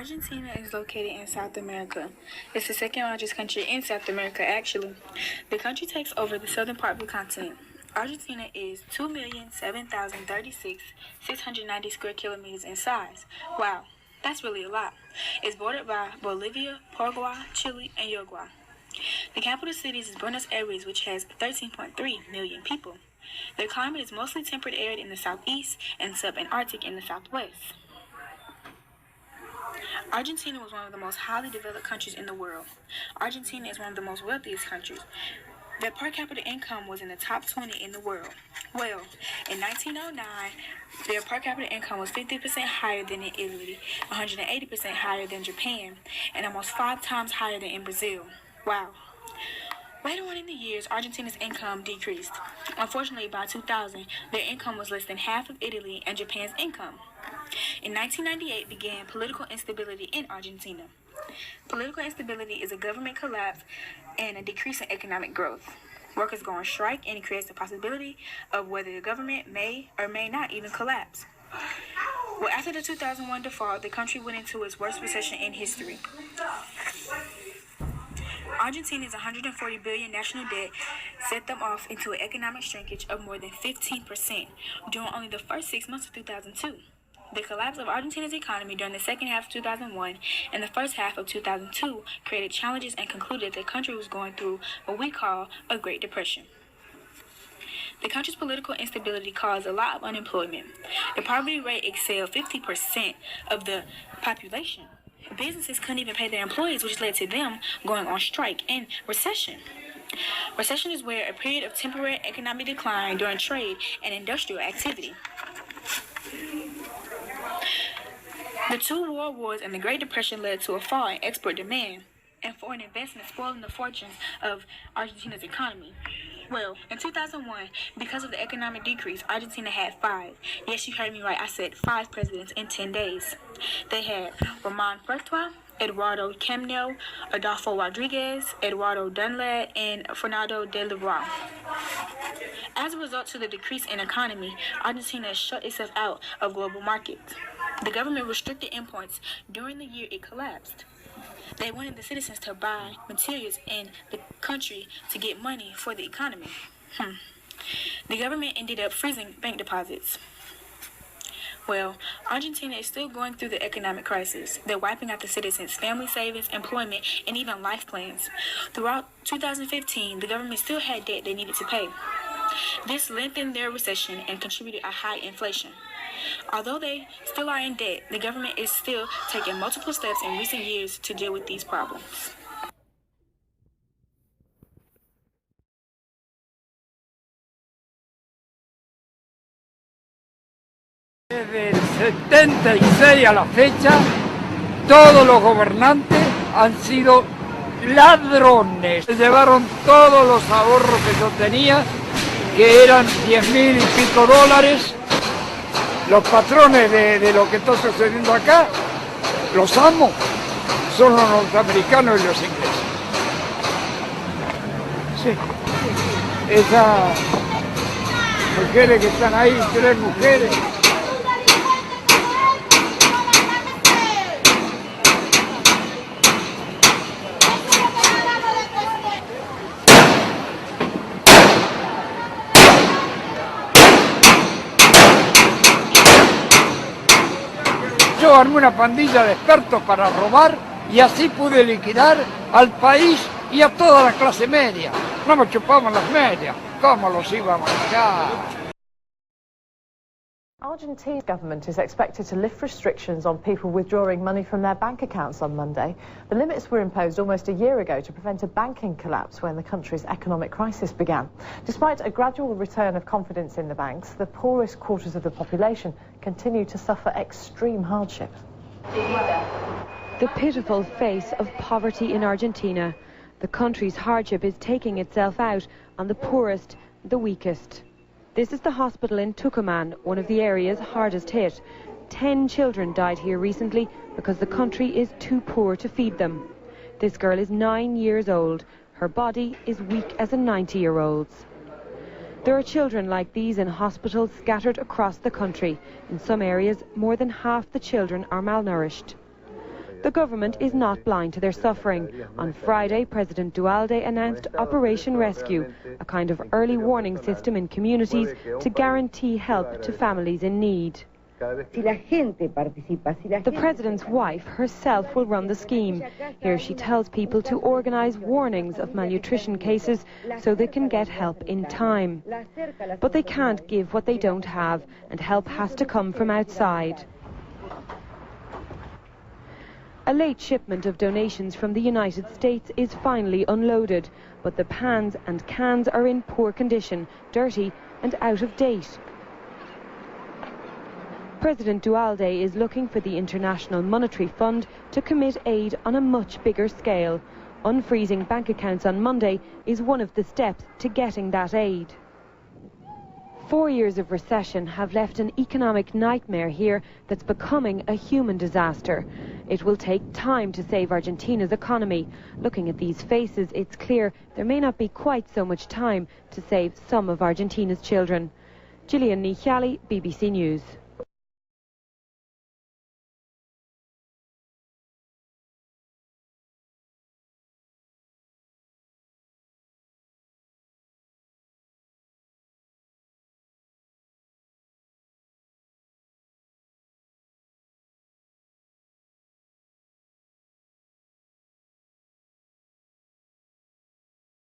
Argentina is located in South America. It's the second largest country in South America, actually. The country takes over the southern part of the continent. Argentina is 2,007,036,690 square kilometers in size. Wow, that's really a lot. It's bordered by Bolivia, Paraguay, Chile, and Uruguay. The capital city is Buenos Aires, which has 13.3 million people. The climate is mostly temperate arid in the southeast and subantarctic in the southwest. Argentina was one of the most highly developed countries in the world. Argentina is one of the most wealthiest countries. Their per capita income was in the top 20 in the world. Well, in 1909, their per capita income was 50% higher than in Italy, 180% higher than Japan, and almost 5 times higher than in Brazil. Wow. Later on in the years, Argentina's income decreased. Unfortunately, by 2000, their income was less than half of Italy and Japan's income. In 1998 began political instability in Argentina. Political instability is a government collapse and a decrease in economic growth. Workers go on strike, and it creates the possibility of whether the government may or may not even collapse. Well, after the 2001 default, the country went into its worst recession in history. Argentina's 140 billion national debt set them off into an economic shrinkage of more than 15% during only the first 6 months of 2002. The collapse of Argentina's economy during the second half of 2001 and the first half of 2002 created challenges and concluded the country was going through what we call a Great Depression. The country's political instability caused a lot of unemployment. The poverty rate excelled 50% of the population. Businesses couldn't even pay their employees, which led to them going on strike and recession. Recession is where a period of temporary economic decline during trade and industrial activity. The 2 world wars and the Great Depression led to a fall in export demand and foreign investment, spoiling the fortunes of Argentina's economy. Well, in 2001, because of the economic decrease, Argentina had 5. Yes, you heard me right. I said 5 presidents in 10 days. They had Ramon Fructua, Eduardo Camnel, Adolfo Rodriguez, Eduardo Dunlad, and Fernando de Leroy. As a result to the decrease in economy, Argentina shut itself out of global markets. The government restricted imports during the year it collapsed. They wanted the citizens to buy materials in the country to get money for the economy. The government ended up freezing bank deposits. Well, Argentina is still going through the economic crisis. They're wiping out the citizens' family savings, employment, and even life plans. Throughout 2015, the government still had debt they needed to pay. This lengthened their recession and contributed a high inflation. Although they still are in debt, the government is still taking multiple steps in recent years to deal with these problems. Desde el 76 a la fecha, todos los gobernantes han sido ladrones. Se llevaron todos los ahorros que yo tenía, que eran 10.000 y pico dólares. Los patrones de lo que está sucediendo acá, los amos, son los norteamericanos y los ingleses. Sí. Esas mujeres que están ahí, 3 mujeres. Yo armé una pandilla de expertos para robar y así pude liquidar al país y a toda la clase media. No me chupamos las medias, ¿cómo los iba a manejar? Argentina's government is expected to lift restrictions on people withdrawing money from their bank accounts on Monday. The limits were imposed almost a year ago to prevent a banking collapse when the country's economic crisis began. Despite a gradual return of confidence in the banks, the poorest quarters of the population continue to suffer extreme hardship. The pitiful face of poverty in Argentina. The country's hardship is taking itself out on the poorest, the weakest. This is the hospital in Tucumán, one of the areas hardest hit. 10 children died here recently because the country is too poor to feed them. This girl is 9 years old. Her body is weak as a 90-year-old's. There are children like these in hospitals scattered across the country. In some areas, more than half the children are malnourished. The government is not blind to their suffering. On Friday, President Dualde announced Operation Rescue, a kind of early warning system in communities to guarantee help to families in need. The president's wife herself will run the scheme. Here she tells people to organise warnings of malnutrition cases so they can get help in time. But they can't give what they don't have, and help has to come from outside. A late shipment of donations from the United States is finally unloaded, but the pans and cans are in poor condition, dirty and out of date. President Dualde is looking for the International Monetary Fund to commit aid on a much bigger scale. Unfreezing bank accounts on Monday is one of the steps to getting that aid. 4 years of recession have left an economic nightmare here that's becoming a human disaster. It will take time to save Argentina's economy. Looking at these faces, it's clear there may not be quite so much time to save some of Argentina's children. Gillian Nichali, BBC News.